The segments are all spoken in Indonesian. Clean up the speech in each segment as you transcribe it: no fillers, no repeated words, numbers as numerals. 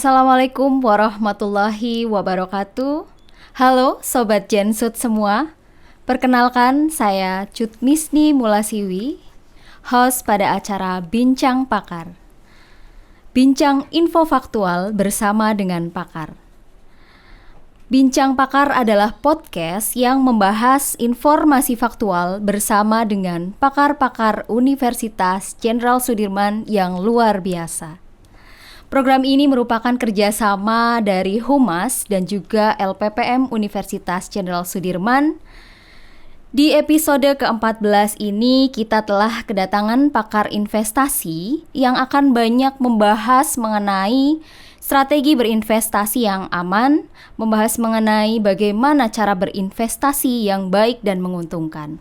Assalamualaikum warahmatullahi wabarakatuh. Halo Sobat Jensut semua. Perkenalkan saya Cut Misni Mulasiwi, host pada acara Bincang Pakar. Bincang info faktual bersama dengan pakar. Bincang Pakar adalah podcast yang membahas informasi faktual bersama dengan pakar-pakar Universitas Jenderal Sudirman yang luar biasa. Program ini merupakan kerjasama dari Humas dan juga LPPM Universitas Jenderal Sudirman. Di episode ke-14 ini kita telah kedatangan pakar investasi yang akan banyak membahas mengenai strategi berinvestasi yang aman, membahas mengenai bagaimana cara berinvestasi yang baik dan menguntungkan.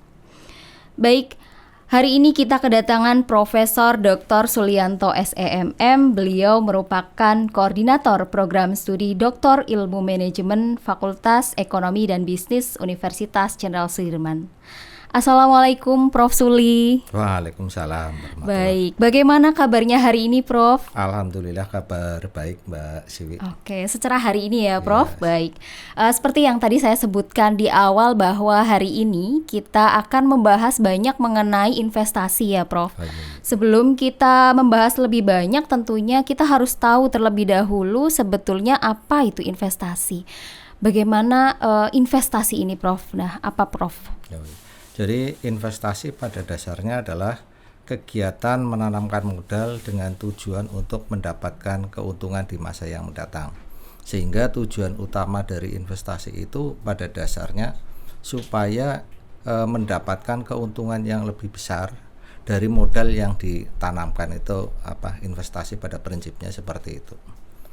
Baik, hari ini kita kedatangan Profesor Dr. Sulianto SEMM. Beliau merupakan koordinator program studi Doktor Ilmu Manajemen Fakultas Ekonomi dan Bisnis Universitas Jenderal Sudirman. Assalamualaikum Prof. Suli. Waalaikumsalam. Baik, bagaimana kabarnya hari ini Prof? Alhamdulillah kabar baik Mbak Siwi. Oke, secara hari ini ya Prof. Yes. Baik, seperti yang tadi saya sebutkan di awal bahwa hari ini kita akan membahas banyak mengenai investasi ya Prof. Sebelum kita membahas lebih banyak tentunya kita harus tahu terlebih dahulu sebetulnya apa itu investasi. Bagaimana investasi ini Prof? Nah, apa Prof? Jadi investasi pada dasarnya adalah kegiatan menanamkan modal dengan tujuan untuk mendapatkan keuntungan di masa yang mendatang. Sehingga tujuan utama dari investasi itu pada dasarnya supaya mendapatkan keuntungan yang lebih besar dari modal yang ditanamkan itu investasi pada prinsipnya seperti itu.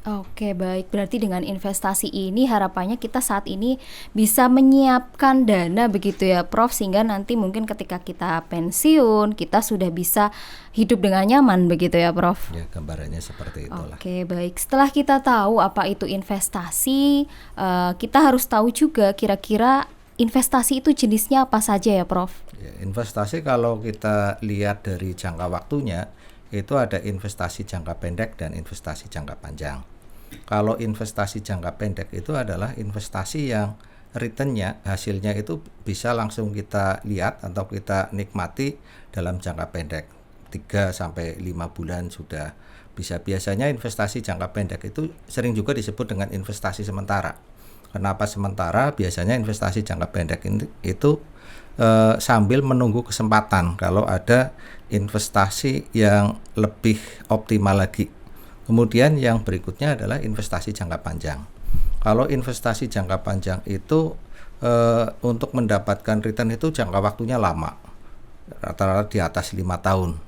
Oke, baik. Berarti dengan investasi ini harapannya kita saat ini bisa menyiapkan dana begitu ya Prof, sehingga nanti mungkin ketika kita pensiun kita sudah bisa hidup dengan nyaman begitu ya Prof. Ya, gambarannya seperti itulah. Oke, baik. Setelah kita tahu apa itu investasi, kita harus tahu juga kira-kira investasi itu jenisnya apa saja ya Prof? Ya, investasi kalau kita lihat dari jangka waktunya itu ada investasi jangka pendek dan investasi jangka panjang. Kalau investasi jangka pendek itu adalah investasi yang returnnya, hasilnya itu bisa langsung kita lihat atau kita nikmati dalam jangka pendek 3-5 bulan sudah bisa. Biasanya investasi jangka pendek itu sering juga disebut dengan investasi sementara. Kenapa sementara? Biasanya investasi jangka pendek itu sambil menunggu kesempatan kalau ada investasi yang lebih optimal lagi. Kemudian yang berikutnya adalah investasi jangka panjang. Kalau investasi jangka panjang itu untuk mendapatkan return itu jangka waktunya lama, rata-rata di atas 5 tahun.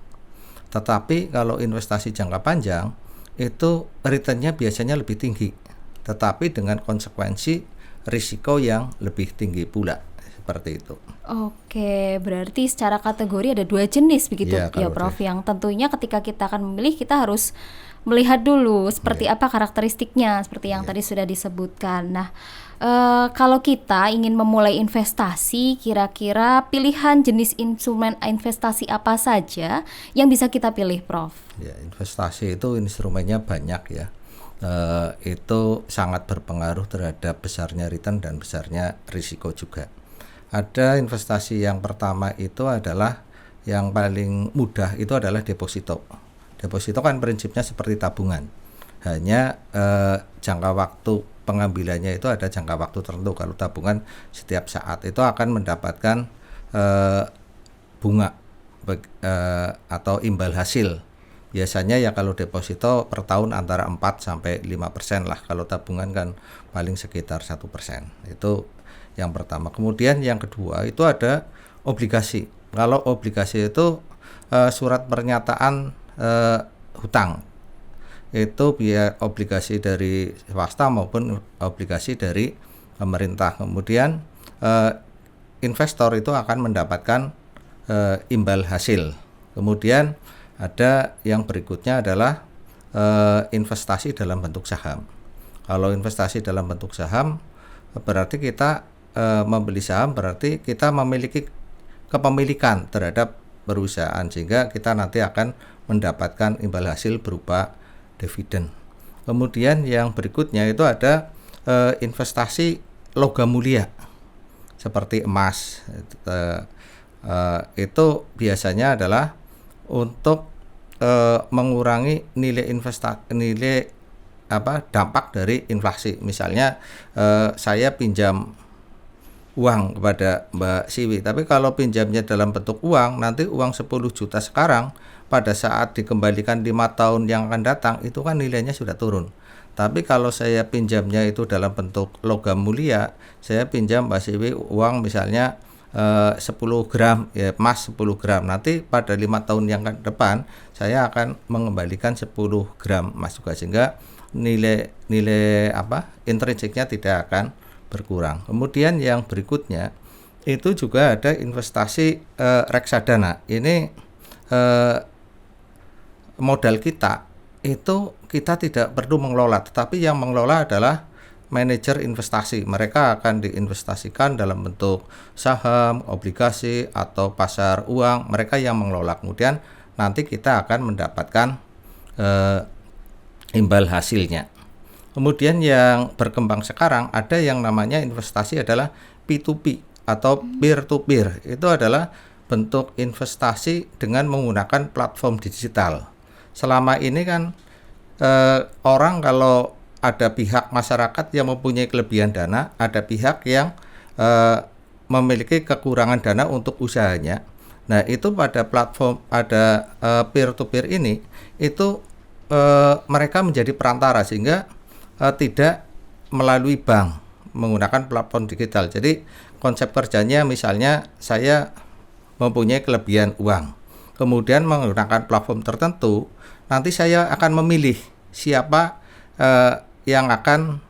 Tetapi kalau investasi jangka panjang itu returnnya biasanya lebih tinggi, tetapi dengan konsekuensi risiko yang lebih tinggi pula. Seperti itu. Oke, berarti secara kategori ada 2 jenis begitu ya Prof. Yang tentunya ketika kita akan memilih kita harus melihat dulu seperti apa karakteristiknya, seperti yang tadi sudah disebutkan. Nah, kalau kita ingin memulai investasi, kira-kira pilihan jenis instrumen investasi apa saja yang bisa kita pilih Prof? Ya, investasi itu instrumennya banyak ya. Itu sangat berpengaruh terhadap besarnya return dan besarnya risiko juga. Ada investasi yang pertama itu adalah yang paling mudah itu adalah deposito. Deposito kan prinsipnya seperti tabungan. Hanya jangka waktu pengambilannya itu ada jangka waktu tertentu. Kalau tabungan setiap saat itu akan mendapatkan bunga atau imbal hasil. Biasanya ya kalau deposito per tahun antara 4-5% lah. Kalau tabungan kan paling sekitar 1%. Itu yang pertama. Kemudian yang kedua itu ada obligasi. Kalau obligasi itu surat pernyataan hutang. Itu biar obligasi dari swasta maupun obligasi dari pemerintah. Kemudian investor itu akan mendapatkan imbal hasil. Kemudian ada yang berikutnya adalah investasi dalam bentuk saham. Kalau investasi dalam bentuk saham berarti kita membeli saham, berarti kita memiliki kepemilikan terhadap perusahaan sehingga kita nanti akan mendapatkan imbal hasil berupa dividen. Kemudian yang berikutnya itu ada investasi logam mulia seperti emas. Itu biasanya adalah untuk mengurangi dampak dari inflasi. Misalnya saya pinjam uang kepada Mbak Siwi, tapi kalau pinjamnya dalam bentuk uang, nanti uang 10 juta sekarang pada saat dikembalikan 5 tahun yang akan datang itu kan nilainya sudah turun. Tapi kalau saya pinjamnya itu dalam bentuk logam mulia, saya pinjam Mbak Siwi uang misalnya 10 gram ya, emas 10 gram, nanti pada 5 tahun yang depan saya akan mengembalikan 10 gram emas juga, sehingga nilai intrinsiknya tidak akan berkurang. Kemudian yang berikutnya itu juga ada investasi reksadana. Ini modal kita itu kita tidak perlu mengelola, tetapi yang mengelola adalah manajer investasi. Mereka akan diinvestasikan dalam bentuk saham, obligasi, atau pasar uang. Mereka yang mengelola. Kemudian nanti kita akan mendapatkan imbal hasilnya. Kemudian yang berkembang sekarang ada yang namanya investasi adalah P2P atau peer to peer. Itu adalah bentuk investasi dengan menggunakan platform digital. Selama ini kan orang kalau ada pihak masyarakat yang mempunyai kelebihan dana, ada pihak yang memiliki kekurangan dana untuk usahanya. Nah, itu pada platform ada peer to peer ini itu mereka menjadi perantara sehingga tidak melalui bank, menggunakan platform digital. Jadi konsep kerjanya misalnya saya mempunyai kelebihan uang, kemudian menggunakan platform tertentu, nanti saya akan memilih siapa yang akan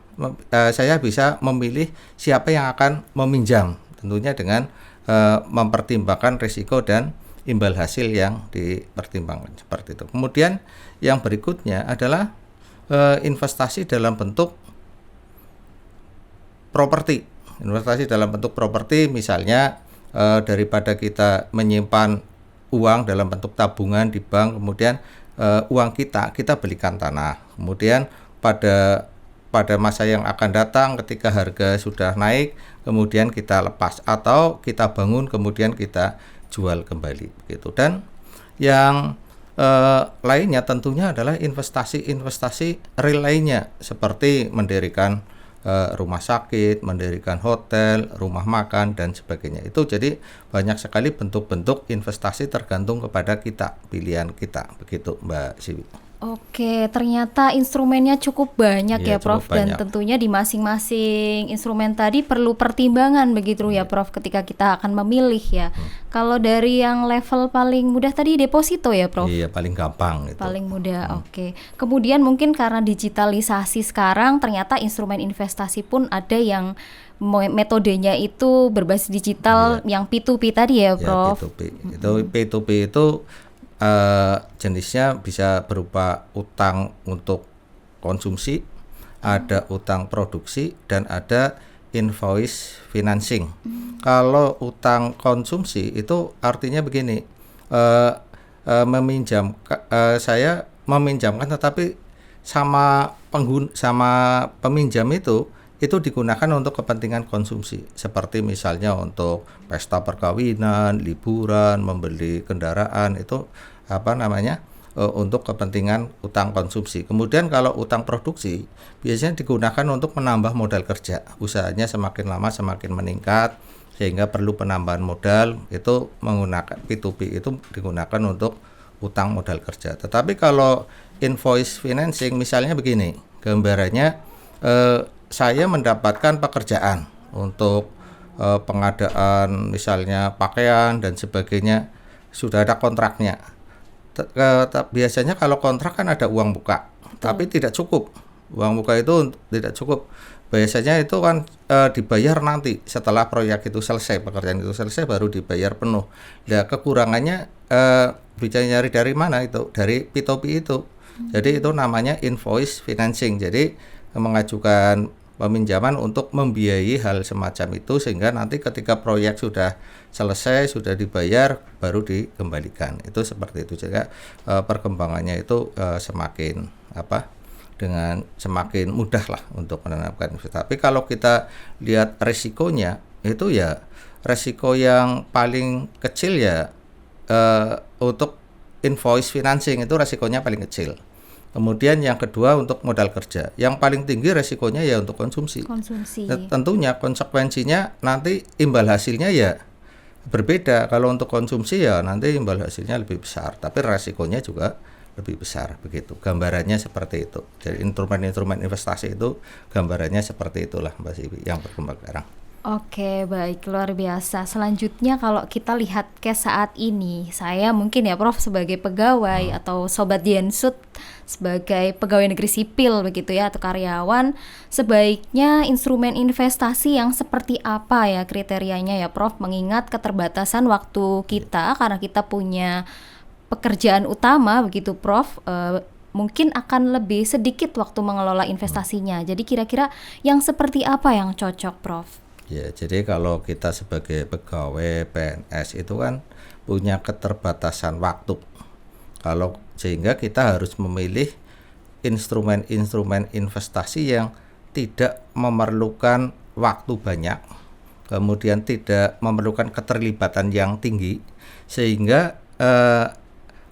saya bisa memilih siapa yang akan meminjam, tentunya dengan mempertimbangkan risiko dan imbal hasil yang dipertimbangkan seperti itu. Kemudian yang berikutnya adalah investasi dalam bentuk properti. Investasi dalam bentuk properti misalnya daripada kita menyimpan uang dalam bentuk tabungan di bank, kemudian uang kita belikan tanah. Kemudian pada masa yang akan datang ketika harga sudah naik, kemudian kita lepas atau kita bangun kemudian kita jual kembali begitu. Dan yang lainnya tentunya adalah investasi real lainnya seperti mendirikan rumah sakit, mendirikan hotel, rumah makan dan sebagainya. Itu jadi banyak sekali bentuk-bentuk investasi tergantung kepada kita, pilihan kita begitu Mbak Siwi. Oke, ternyata instrumennya cukup banyak ya Prof, dan banyak. tentunya di masing-masing instrumen tadi perlu pertimbangan begitu ya Prof ketika kita akan memilih ya. Kalau dari yang level paling mudah tadi deposito ya Prof? Iya, paling gampang itu. Paling mudah, oke. Kemudian mungkin karena digitalisasi sekarang ternyata instrumen investasi pun ada yang metodenya itu berbasis digital, yang P2P tadi ya Prof? P2P. Itu P2P itu jenisnya bisa berupa utang untuk konsumsi, ada utang produksi, dan ada invoice financing. Kalau utang konsumsi itu artinya begini, saya meminjamkan tetapi sama peminjam itu digunakan untuk kepentingan konsumsi, seperti misalnya untuk pesta perkawinan, liburan, membeli kendaraan, itu untuk kepentingan utang konsumsi. Kemudian kalau utang produksi biasanya digunakan untuk menambah modal kerja, usahanya semakin lama semakin meningkat sehingga perlu penambahan modal, itu menggunakan P2P itu digunakan untuk utang modal kerja. Tetapi kalau invoice financing misalnya begini, gambarannya saya mendapatkan pekerjaan untuk pengadaan misalnya pakaian dan sebagainya, sudah ada kontraknya. Biasanya kalau kontrak kan ada uang muka, tapi tidak cukup. Uang muka itu tidak cukup. Biasanya itu kan dibayar nanti setelah proyek itu selesai, pekerjaan itu selesai baru dibayar penuh. Nah, kekurangannya bisa nyari dari mana itu? Dari P2P itu. Jadi itu namanya invoice financing. Jadi mengajukan peminjaman untuk membiayai hal semacam itu sehingga nanti ketika proyek sudah selesai, sudah dibayar, baru dikembalikan. Itu seperti itu. Jadi perkembangannya itu semakin dengan semakin mudah lah untuk menanamkan investasi. Tapi kalau kita lihat resikonya, itu ya resiko yang paling kecil ya untuk invoice financing, itu resikonya paling kecil. Kemudian yang kedua untuk modal kerja, yang paling tinggi resikonya ya untuk konsumsi. Tentunya konsekuensinya nanti imbal hasilnya ya berbeda. Kalau untuk konsumsi ya nanti imbal hasilnya lebih besar, tapi resikonya juga lebih besar, begitu. Gambarannya seperti itu. Jadi instrumen-instrumen investasi itu gambarannya seperti itulah Mbak Siwi yang berkembang sekarang. Oke, baik, luar biasa. Selanjutnya kalau kita lihat ke saat ini, saya mungkin ya Prof sebagai pegawai atau Sobat Jensut sebagai pegawai negeri sipil begitu ya, atau karyawan, sebaiknya instrumen investasi yang seperti apa ya kriterianya ya Prof, mengingat keterbatasan waktu kita karena kita punya pekerjaan utama begitu Prof, mungkin akan lebih sedikit waktu mengelola investasinya. Jadi kira-kira yang seperti apa yang cocok Prof? Ya, jadi kalau kita sebagai pegawai PNS itu kan punya keterbatasan waktu. Kalau sehingga kita harus memilih instrumen-instrumen investasi yang tidak memerlukan waktu banyak, kemudian tidak memerlukan keterlibatan yang tinggi, sehingga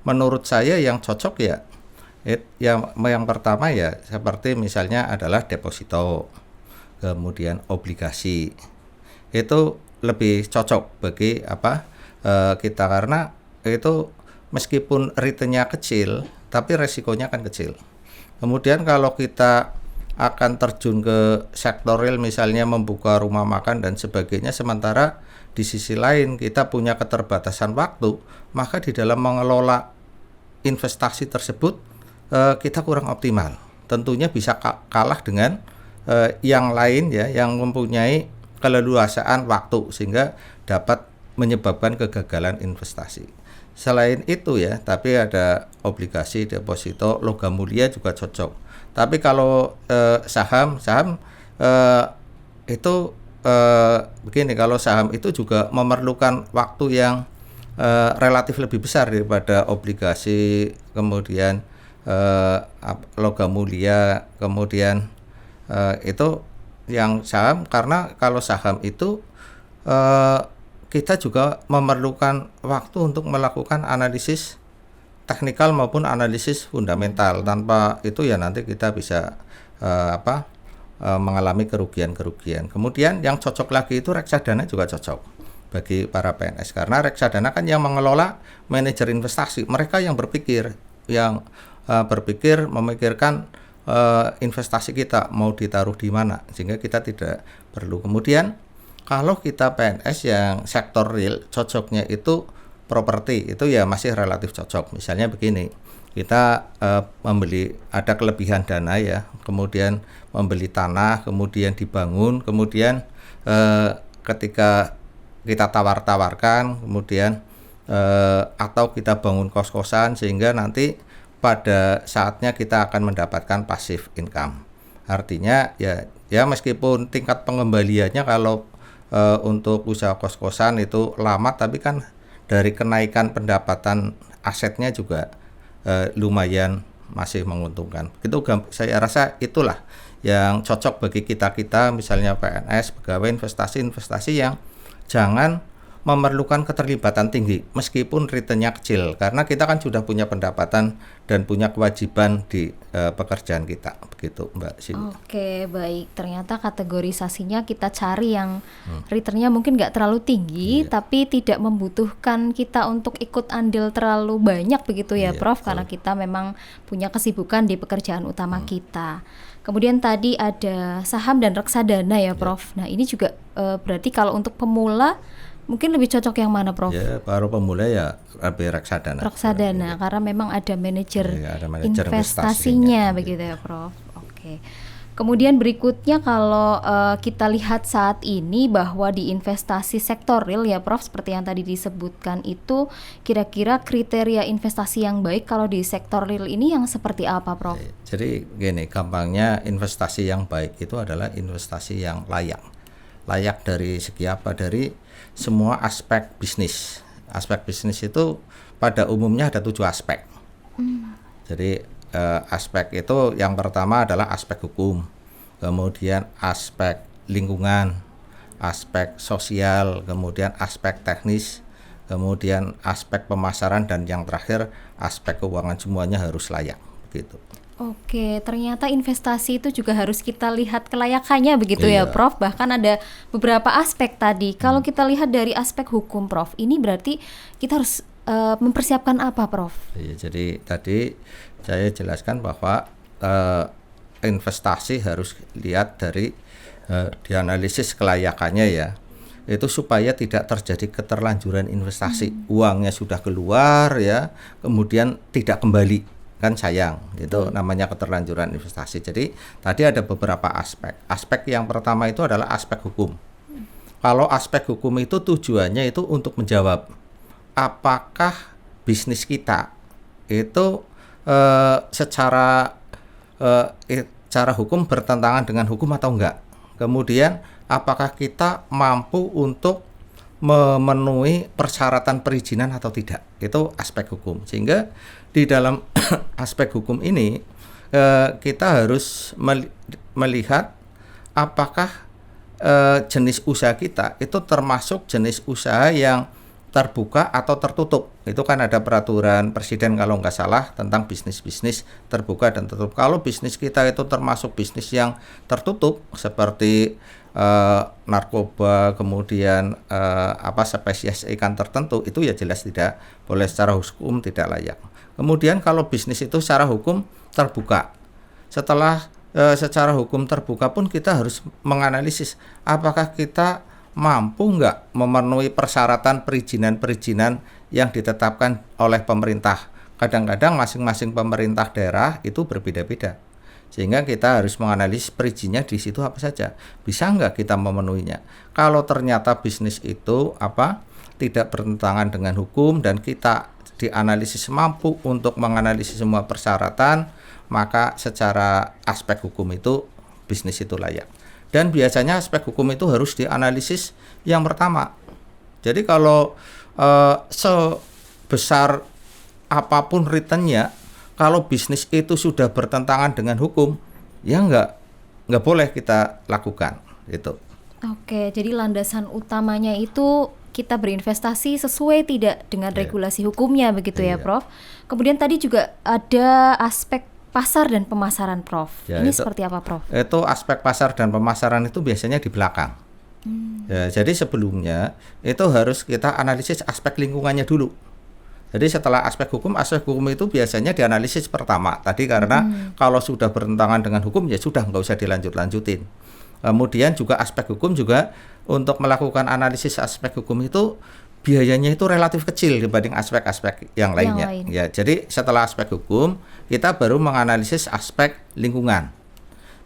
menurut saya yang cocok ya yang pertama ya seperti misalnya adalah deposito, kemudian obligasi. Itu lebih cocok bagi kita, karena itu meskipun returnnya kecil tapi resikonya kan kecil. Kemudian kalau kita akan terjun ke sektor real, misalnya membuka rumah makan dan sebagainya, sementara di sisi lain kita punya keterbatasan waktu, maka di dalam mengelola investasi tersebut kita kurang optimal. Tentunya bisa kalah dengan yang lain ya, yang mempunyai keleluasaan waktu sehingga dapat menyebabkan kegagalan investasi. Selain itu ya, tapi ada obligasi, deposito, logam mulia juga cocok. Tapi kalau saham itu begini, kalau saham itu juga memerlukan waktu yang relatif lebih besar daripada obligasi, kemudian logam mulia, kemudian itu yang saham, karena kalau saham itu kita juga memerlukan waktu untuk melakukan analisis teknikal maupun analisis fundamental. Tanpa itu ya nanti kita bisa mengalami kerugian-kerugian. Kemudian yang cocok lagi itu reksadana juga cocok bagi para PNS, karena reksadana kan yang mengelola manajer investasi, mereka yang berpikir memikirkan investasi kita mau ditaruh di mana, sehingga kita tidak perlu. Kemudian kalau kita PNS yang sektor real, cocoknya itu properti, itu ya masih relatif cocok. Misalnya begini, kita ada kelebihan dana ya, kemudian membeli tanah, kemudian dibangun, kemudian ketika kita tawar-tawarkan, kemudian atau kita bangun kos-kosan, sehingga nanti pada saatnya kita akan mendapatkan passive income. Artinya ya meskipun tingkat pengembaliannya kalau untuk usaha kos-kosan itu lama, tapi kan dari kenaikan pendapatan asetnya juga lumayan masih menguntungkan. Itu saya rasa itulah yang cocok bagi kita misalnya PNS, pegawai investasi yang jangan memerlukan keterlibatan tinggi meskipun returnnya kecil, karena kita kan sudah punya pendapatan dan punya kewajiban di pekerjaan kita, begitu Mbak Siwi. Oke, baik. Ternyata kategorisasinya kita cari yang returnnya mungkin nggak terlalu tinggi, tapi tidak membutuhkan kita untuk ikut andil terlalu banyak begitu ya Prof, karena kita memang punya kesibukan di pekerjaan utama kita. Kemudian tadi ada saham dan reksadana ya Prof. Nah ini juga berarti kalau untuk pemula mungkin lebih cocok yang mana Prof? Ya, baru pemula ya lebih reksadana. Reksadana, karena memang ada manajer investasinya begitu ya Prof. Oke. Kemudian berikutnya kalau kita lihat saat ini bahwa di investasi sektor real ya Prof, seperti yang tadi disebutkan itu, kira-kira kriteria investasi yang baik kalau di sektor real ini yang seperti apa Prof? Jadi gini, gampangnya investasi yang baik itu adalah investasi yang layak. Layak dari segi apa? Dari semua aspek bisnis. Aspek bisnis itu pada umumnya ada 7 aspek. Jadi aspek itu yang pertama adalah aspek hukum, kemudian aspek lingkungan, aspek sosial, kemudian aspek teknis, kemudian aspek pemasaran, dan yang terakhir aspek keuangan. Semuanya harus layak gitu. Oke, ternyata investasi itu juga harus kita lihat kelayakannya begitu ya, Iya. Prof. Bahkan ada beberapa aspek tadi. Kalau kita lihat dari aspek hukum, Prof, ini berarti kita harus mempersiapkan apa, Prof? Iya, jadi tadi saya jelaskan bahwa investasi harus lihat dari dianalisis kelayakannya ya. Itu supaya tidak terjadi keterlanjuran investasi. Uangnya sudah keluar ya, kemudian tidak kembali, kan sayang. Itu namanya keterlanjuran investasi. Jadi tadi ada beberapa aspek. Aspek yang pertama itu adalah aspek hukum. Kalau aspek hukum itu tujuannya itu untuk menjawab apakah bisnis kita itu secara hukum bertentangan dengan hukum atau enggak. Kemudian apakah kita mampu untuk memenuhi persyaratan perizinan atau tidak. Itu aspek hukum. Sehingga di dalam aspek hukum ini kita harus melihat apakah jenis usaha kita itu termasuk jenis usaha yang terbuka atau tertutup. Itu kan ada peraturan presiden kalau nggak salah tentang bisnis-bisnis terbuka dan tertutup. Kalau bisnis kita itu termasuk bisnis yang tertutup seperti narkoba, kemudian spesies ikan tertentu, itu ya jelas tidak boleh, secara hukum tidak layak. Kemudian kalau bisnis itu secara hukum terbuka, secara hukum terbuka pun kita harus menganalisis apakah kita mampu nggak memenuhi persyaratan perizinan yang ditetapkan oleh pemerintah. Kadang-kadang masing-masing pemerintah daerah itu berbeda-beda, sehingga kita harus menganalisis perizinnya di situ apa saja, bisa nggak kita memenuhinya. Kalau ternyata bisnis itu tidak bertentangan dengan hukum dan kita dianalisis mampu untuk menganalisis semua persyaratan, maka secara aspek hukum itu bisnis itu layak. Dan biasanya aspek hukum itu harus dianalisis yang pertama. Jadi kalau sebesar apapun returnnya, kalau bisnis itu sudah bertentangan dengan hukum, ya nggak boleh kita lakukan itu. Oke, jadi landasan utamanya itu kita berinvestasi sesuai tidak dengan regulasi hukumnya begitu ya, Prof. Kemudian tadi juga ada aspek pasar dan pemasaran, Prof. Ya, ini itu, seperti apa, Prof? Itu aspek pasar dan pemasaran itu biasanya di belakang. Ya, jadi sebelumnya itu harus kita analisis aspek lingkungannya dulu. Jadi setelah aspek hukum itu biasanya dianalisis pertama. Tadi karena kalau sudah bertentangan dengan hukum ya sudah, nggak usah dilanjutin. Kemudian juga aspek hukum juga untuk melakukan analisis aspek hukum itu biayanya itu relatif kecil dibanding aspek-aspek yang lainnya. Ya, jadi setelah aspek hukum kita baru menganalisis aspek lingkungan.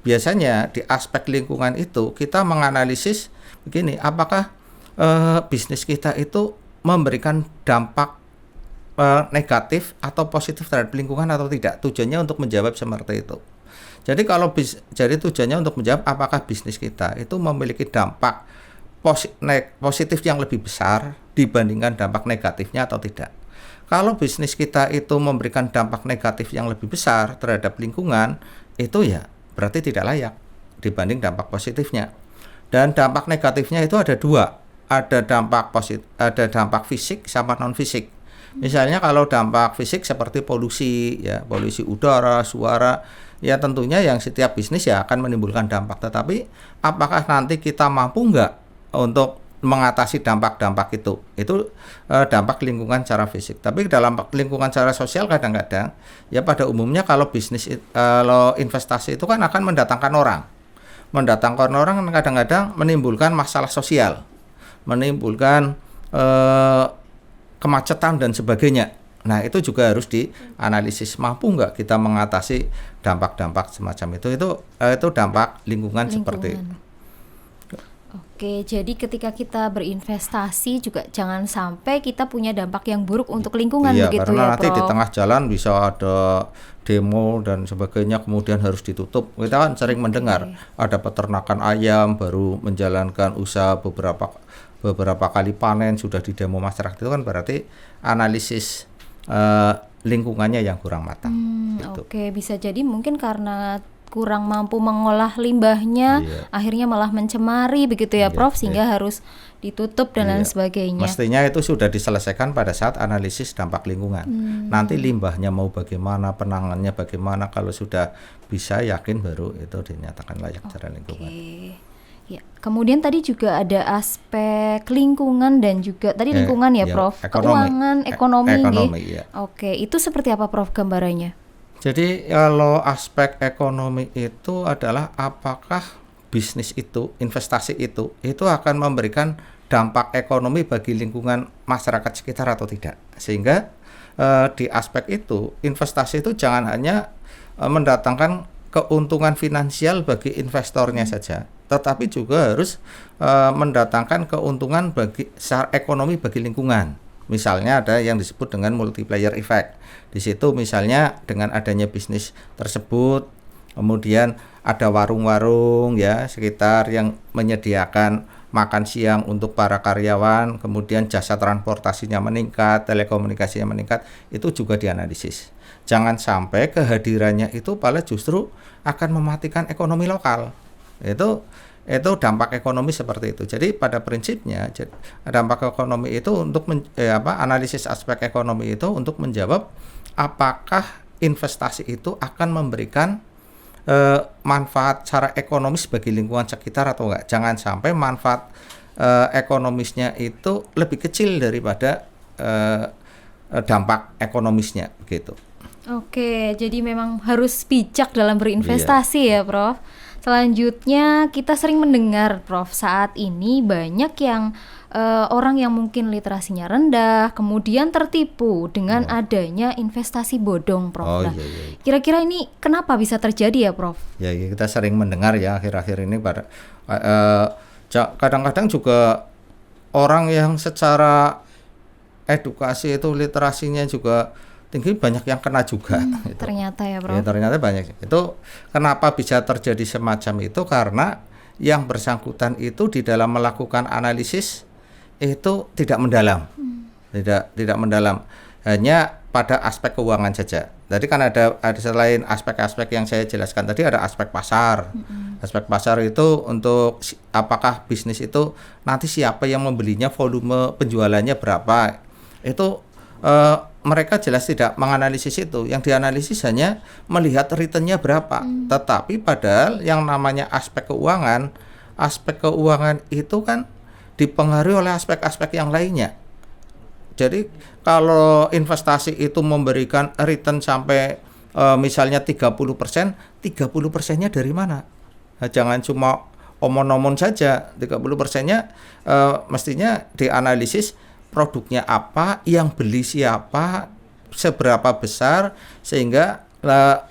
Biasanya di aspek lingkungan itu kita menganalisis begini, apakah bisnis kita itu memberikan dampak negatif atau positif terhadap lingkungan atau tidak. Tujuannya untuk menjawab seperti itu. Jadi jadi tujuannya untuk menjawab apakah bisnis kita itu memiliki dampak positif yang lebih besar dibandingkan dampak negatifnya atau tidak. Kalau bisnis kita itu memberikan dampak negatif yang lebih besar terhadap lingkungan, itu ya berarti tidak layak dibanding dampak positifnya. Dan dampak negatifnya itu ada dua, ada dampak fisik sama non fisik. Misalnya kalau dampak fisik seperti polusi udara, suara, ya tentunya yang setiap bisnis ya akan menimbulkan dampak. Tetapi apakah nanti kita mampu nggak untuk mengatasi dampak-dampak itu dampak lingkungan secara fisik. Tapi dalam lingkungan secara sosial kadang-kadang ya pada umumnya kalau investasi itu kan akan mendatangkan orang kadang-kadang menimbulkan masalah sosial, menimbulkan kemacetan dan sebagainya. Nah, itu juga harus dianalisis, mampu nggak kita mengatasi dampak-dampak semacam itu dampak lingkungan. Seperti itu. Oke, jadi ketika kita berinvestasi juga jangan sampai kita punya dampak yang buruk untuk lingkungan begitu karena ya, nanti Prof. di tengah jalan bisa ada demo dan sebagainya, kemudian harus ditutup. Kita kan sering mendengar ada peternakan ayam baru menjalankan usaha beberapa kali panen sudah di demo masyarakat. Itu kan berarti analisis lingkungannya yang kurang matang. Gitu. Oke, bisa jadi mungkin karena kurang mampu mengolah limbahnya, akhirnya malah mencemari begitu ya, Prof, sehingga harus ditutup dan lain sebagainya. Mestinya itu sudah diselesaikan pada saat analisis dampak lingkungan. Nanti limbahnya mau bagaimana, penanganannya bagaimana, kalau sudah bisa yakin baru itu dinyatakan layak secara lingkungan. Ya, kemudian tadi juga ada aspek lingkungan dan juga tadi lingkungan ya, Prof. Keuangan, ekonomi. Ya. Oke, itu seperti apa, Prof, gambarannya? Jadi kalau aspek ekonomi itu adalah apakah bisnis itu, investasi itu akan memberikan dampak ekonomi bagi lingkungan masyarakat sekitar atau tidak. Sehingga di aspek itu investasi itu jangan hanya mendatangkan keuntungan finansial bagi investornya saja, tetapi juga harus mendatangkan keuntungan bagi secara ekonomi bagi lingkungan. Misalnya ada yang disebut dengan multiplier effect. Di situ misalnya dengan adanya bisnis tersebut, kemudian ada warung-warung ya sekitar yang menyediakan makan siang untuk para karyawan, kemudian jasa transportasinya meningkat, telekomunikasinya meningkat, itu juga dianalisis. Jangan sampai kehadirannya itu malah justru akan mematikan ekonomi lokal. Itu dampak ekonomi seperti itu. Jadi pada prinsipnya dampak ekonomi itu untuk analisis aspek ekonomi itu untuk menjawab apakah investasi itu akan memberikan manfaat secara ekonomis bagi lingkungan sekitar atau enggak. Jangan sampai manfaat ekonomisnya itu lebih kecil daripada dampak ekonomisnya begitu. Oke, jadi memang harus bijak dalam berinvestasi ya, Prof. Selanjutnya kita sering mendengar, Prof, saat ini banyak yang orang yang mungkin literasinya rendah kemudian tertipu dengan adanya investasi bodong, Prof. Kira-kira ini kenapa bisa terjadi ya, Prof? Ya, kita sering mendengar ya akhir-akhir ini pada kadang-kadang juga orang yang secara edukasi itu literasinya juga tinggi banyak yang kena juga. Gitu. Ternyata ya, Prof. Ya, ternyata banyak. Itu kenapa bisa terjadi semacam itu karena yang bersangkutan itu di dalam melakukan analisis itu tidak mendalam. Tidak mendalam. Hanya pada aspek keuangan saja. Tadi kan ada selain aspek-aspek yang saya jelaskan tadi ada aspek pasar. Aspek pasar itu untuk apakah bisnis itu nanti siapa yang membelinya, volume penjualannya berapa. Itu mereka jelas tidak menganalisis itu. Yang dianalisis hanya melihat returnnya berapa. Tetapi padahal yang namanya aspek keuangan itu kan dipengaruhi oleh aspek-aspek yang lainnya. Jadi kalau investasi itu memberikan return sampai misalnya 30%, 30%-nya dari mana? Nah, jangan cuma omon-omon saja. 30%-nya mestinya dianalisis produknya apa, yang beli siapa, seberapa besar, sehingga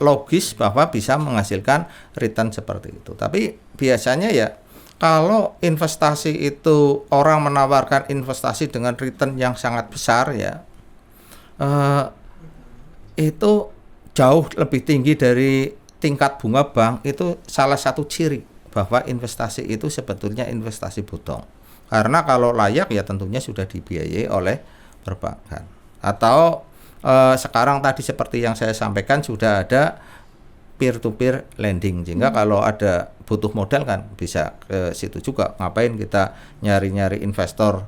logis bahwa bisa menghasilkan return seperti itu. Tapi biasanya ya kalau investasi itu orang menawarkan investasi dengan return yang sangat besar ya, itu jauh lebih tinggi dari tingkat bunga bank, itu salah satu ciri bahwa investasi itu sebetulnya investasi bodong. Karena kalau layak ya tentunya sudah dibiayai oleh perbankan. Atau sekarang tadi seperti yang saya sampaikan sudah ada peer-to-peer lending. Sehingga kalau ada butuh modal kan bisa ke situ juga. Ngapain kita nyari-nyari investor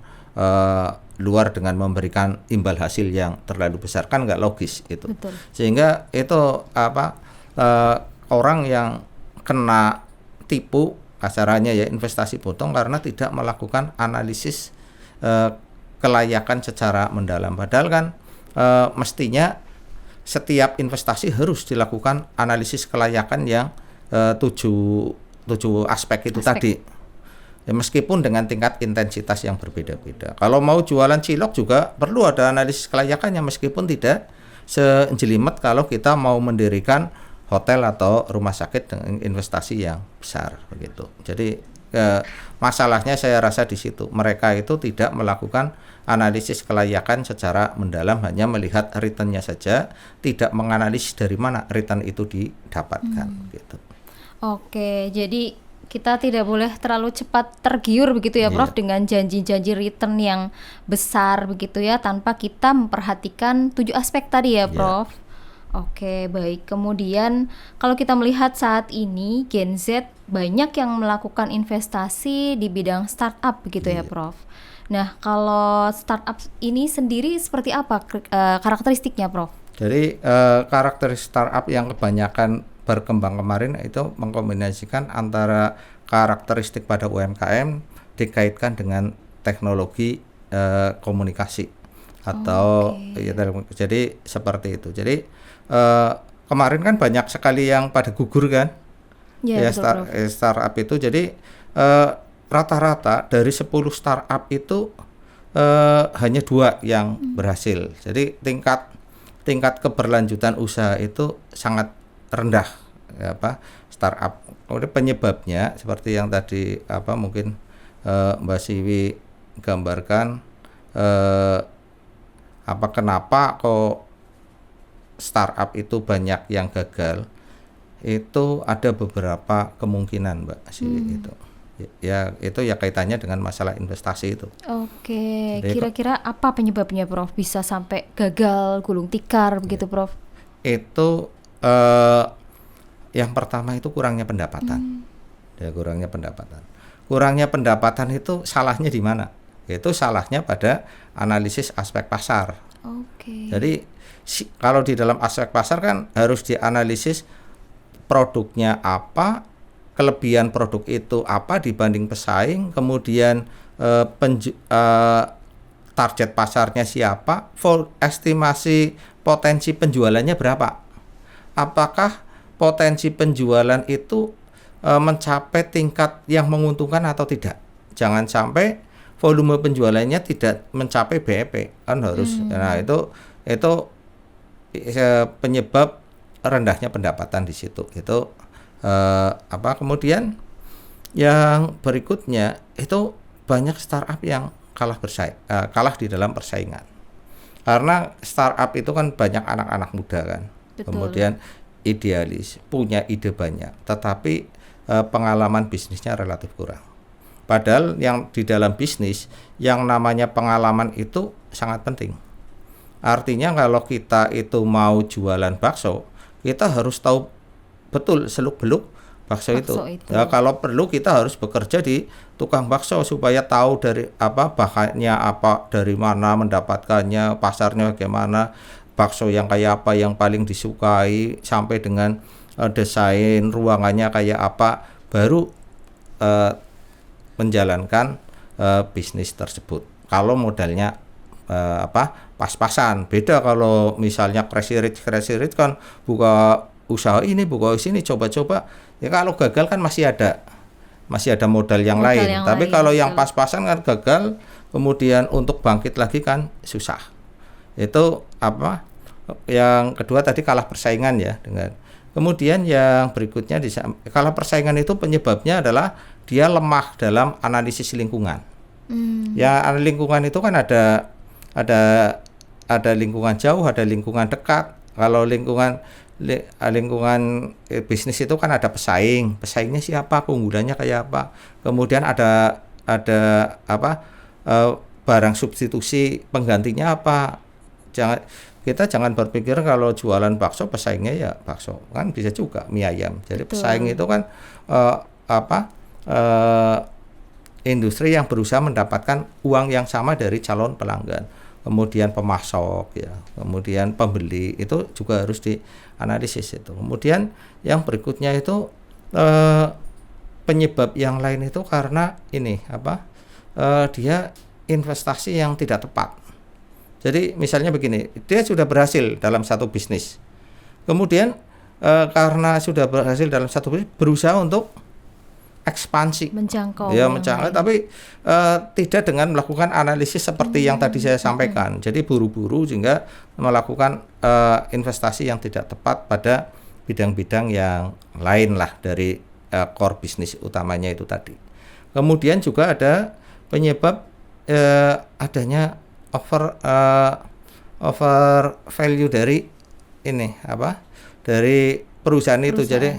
luar dengan memberikan imbal hasil yang terlalu besar, kan nggak logis itu. Betul. Sehingga itu orang yang kena tipu kasarannya ya investasi bodong karena tidak melakukan analisis kelayakan secara mendalam. Padahal kan mestinya setiap investasi harus dilakukan analisis kelayakan yang tujuh aspek itu tadi. Ya, meskipun dengan tingkat intensitas yang berbeda-beda. Kalau mau jualan cilok juga perlu ada analisis kelayakannya meskipun tidak sejelimet kalau kita mau mendirikan hotel atau rumah sakit dengan investasi yang besar begitu. Jadi masalahnya saya rasa di situ. Mereka itu tidak melakukan analisis kelayakan secara mendalam, hanya melihat returnnya saja, tidak menganalisis dari mana return itu didapatkan gitu. Oke, jadi Kita tidak boleh terlalu cepat tergiur begitu ya Prof, Iya, dengan janji-janji return yang besar begitu ya, tanpa kita memperhatikan 7 aspek tadi ya iya, Prof. Oke, baik. Kemudian kalau kita melihat saat ini Gen Z banyak yang melakukan investasi di bidang startup begitu ya iya. Prof. Nah, kalau startup ini sendiri seperti apa karakteristiknya Prof? Jadi karakteristik startup yang kebanyakan berkembang kemarin itu mengkombinasikan antara karakteristik pada UMKM dikaitkan dengan teknologi komunikasi atau Oke. jadi seperti itu. Jadi eh, kemarin kan banyak sekali yang pada gugur kan Ya, ya betul Prof. startup itu. Jadi eh, rata-rata dari 10 startup itu hanya 2 yang berhasil. Jadi tingkat tingkat keberlanjutan usaha itu sangat rendah ya, startup. Kemudian penyebabnya seperti yang tadi mungkin Mbak Siwi gambarkan, eh, kenapa kok startup itu banyak yang gagal, itu ada beberapa kemungkinan Mbak Siwi itu. Ya itu ya kaitannya dengan masalah investasi itu. Oke, Jadi kira-kira apa penyebabnya Prof? Bisa sampai gagal gulung tikar begitu Prof? itu eh, yang pertama itu kurangnya pendapatan. Ya, kurangnya pendapatan. Kurangnya pendapatan itu salahnya di mana? Itu salahnya pada analisis aspek pasar. Oke. Jadi kalau di dalam aspek pasar kan harus dianalisis produknya apa, kelebihan produk itu apa dibanding pesaing, kemudian target pasarnya siapa, estimasi potensi penjualannya berapa. Apakah potensi penjualan itu mencapai tingkat yang menguntungkan atau tidak. Jangan sampai volume penjualannya tidak mencapai BEP kan harus. Nah, itu penyebab rendahnya pendapatan di situ. Itu kemudian yang berikutnya itu banyak startup yang kalah di dalam persaingan. Karena startup itu kan banyak anak-anak muda kan. Betul. Kemudian idealis, punya ide banyak, tetapi pengalaman bisnisnya relatif kurang. Padahal yang di dalam bisnis yang namanya pengalaman itu sangat penting. Artinya kalau kita itu mau jualan bakso, kita harus tahu betul seluk-beluk bakso itu. Ya, kalau perlu kita harus bekerja di tukang bakso supaya tahu dari bahannya apa, dari mana mendapatkannya, pasarnya bagaimana, bakso yang kayak apa yang paling disukai, sampai dengan desain ruangannya kayak apa, baru menjalankan bisnis tersebut. Kalau modalnya pas-pasan. Beda kalau misalnya crazy rich kan buka usaha ini, buka sini, coba-coba. Ya kalau gagal kan masih ada modal yang lain. Tapi kalau yang pas-pasan kan gagal, kemudian untuk bangkit lagi kan susah. Itu yang kedua tadi kalah persaingan ya dengan. Kemudian yang berikutnya kalah persaingan itu penyebabnya adalah dia lemah dalam analisis lingkungan. Ya lingkungan itu kan ada lingkungan jauh, ada lingkungan dekat. Kalau lingkungan bisnis itu kan ada pesaingnya siapa, keunggulannya kayak apa. Kemudian ada barang substitusi penggantinya apa. Kita jangan berpikir kalau jualan bakso pesaingnya ya bakso, kan bisa juga mie ayam. Jadi pesaing itu kan industri yang berusaha mendapatkan uang yang sama dari calon pelanggan. Kemudian pemasok ya, kemudian pembeli itu juga harus dianalisis itu. Kemudian yang berikutnya itu penyebab yang lain itu karena ini dia investasi yang tidak tepat. Jadi misalnya begini, dia sudah berhasil dalam satu bisnis, kemudian karena sudah berhasil dalam satu bisnis, berusaha untuk ekspansi, menjangkau, tapi tidak dengan melakukan analisis seperti yang tadi saya sampaikan. Jadi buru-buru sehingga melakukan investasi yang tidak tepat pada bidang-bidang yang lain lah dari core bisnis utamanya itu tadi. Kemudian juga ada penyebab adanya over value dari dari perusahaan itu. Jadi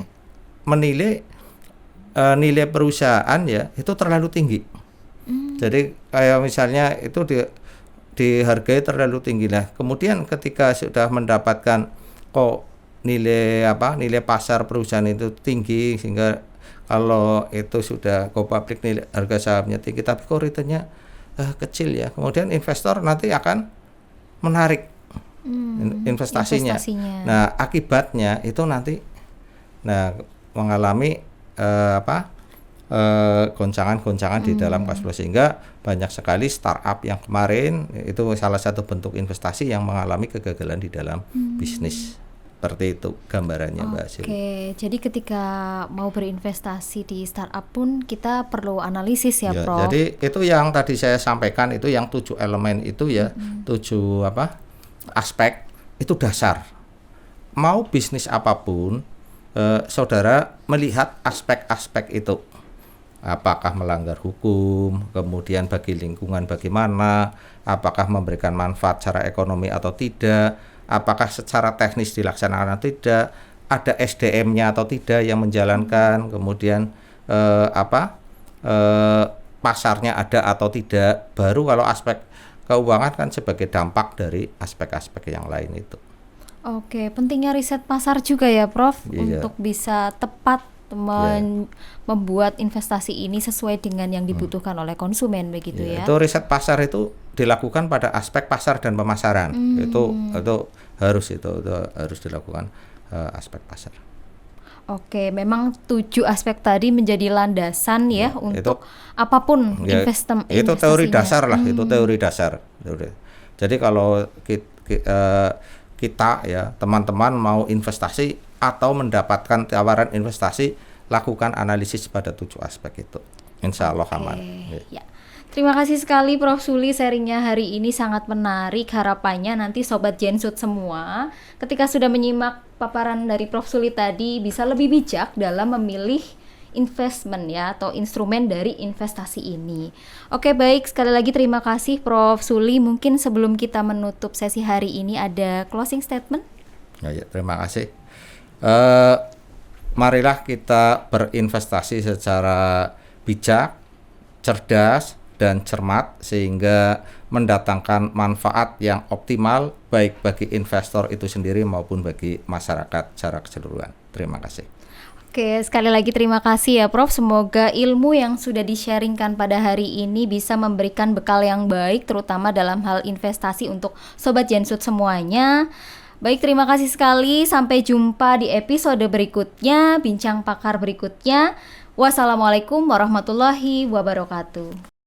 menilai nilai perusahaan ya itu terlalu tinggi. Jadi kayak misalnya itu dihargai terlalu tinggi lah. Kemudian ketika sudah mendapatkan kok nilai pasar perusahaan itu tinggi, sehingga kalau itu sudah go public nilai harga sahamnya tinggi tapi kok returnnya kecil ya. Kemudian investor nanti akan menarik investasinya. Nah, akibatnya itu nanti mengalami goncangan-goncangan di dalam cash flow, sehingga banyak sekali startup yang kemarin itu salah satu bentuk investasi yang mengalami kegagalan di dalam bisnis. Seperti itu gambarannya, Mbak Sil. Oke, jadi ketika mau berinvestasi di startup pun kita perlu analisis ya, Prof. Jadi itu yang tadi saya sampaikan, itu yang 7 elemen itu ya, 7 aspek itu dasar. Mau bisnis apapun, saudara melihat aspek-aspek itu. Apakah melanggar hukum, kemudian bagi lingkungan bagaimana, apakah memberikan manfaat secara ekonomi atau tidak, apakah secara teknis dilaksanakan atau tidak, ada SDM-nya atau tidak yang menjalankan, kemudian pasarnya ada atau tidak. Baru kalau aspek keuangan kan sebagai dampak dari aspek-aspek yang lain itu. Oke, pentingnya riset pasar juga ya, Prof, untuk bisa tepat membuat investasi ini sesuai dengan yang dibutuhkan oleh konsumen, begitu ya. Itu riset pasar itu dilakukan pada aspek pasar dan pemasaran. Itu harus dilakukan aspek pasar. Oke, memang 7 aspek tadi menjadi landasan ya untuk apapun investasinya. Itu teori dasar lah, itu teori dasar. Jadi kalau kita ya teman-teman mau investasi atau mendapatkan tawaran investasi, lakukan analisis pada 7 aspek itu. Insya Allah aman. Ya. Terima kasih sekali Prof. Suli, sharingnya hari ini sangat menarik. Harapannya nanti Sobat Jensut semua ketika sudah menyimak paparan dari Prof. Suli tadi bisa lebih bijak dalam memilih investment ya, atau instrumen dari investasi ini. Oke, baik, sekali lagi terima kasih Prof. Suli. Mungkin sebelum kita menutup sesi hari ini ada closing statement? Ya, terima kasih. Marilah kita berinvestasi secara bijak, cerdas, dan cermat, sehingga mendatangkan manfaat yang optimal baik bagi investor itu sendiri maupun bagi masyarakat secara keseluruhan. Terima kasih. Oke, sekali lagi terima kasih ya Prof. Semoga ilmu yang sudah di-sharingkan pada hari ini bisa memberikan bekal yang baik, terutama dalam hal investasi untuk Sobat Jensut semuanya. Baik, terima kasih sekali. Sampai jumpa di episode berikutnya, bincang pakar berikutnya. Wassalamualaikum warahmatullahi wabarakatuh.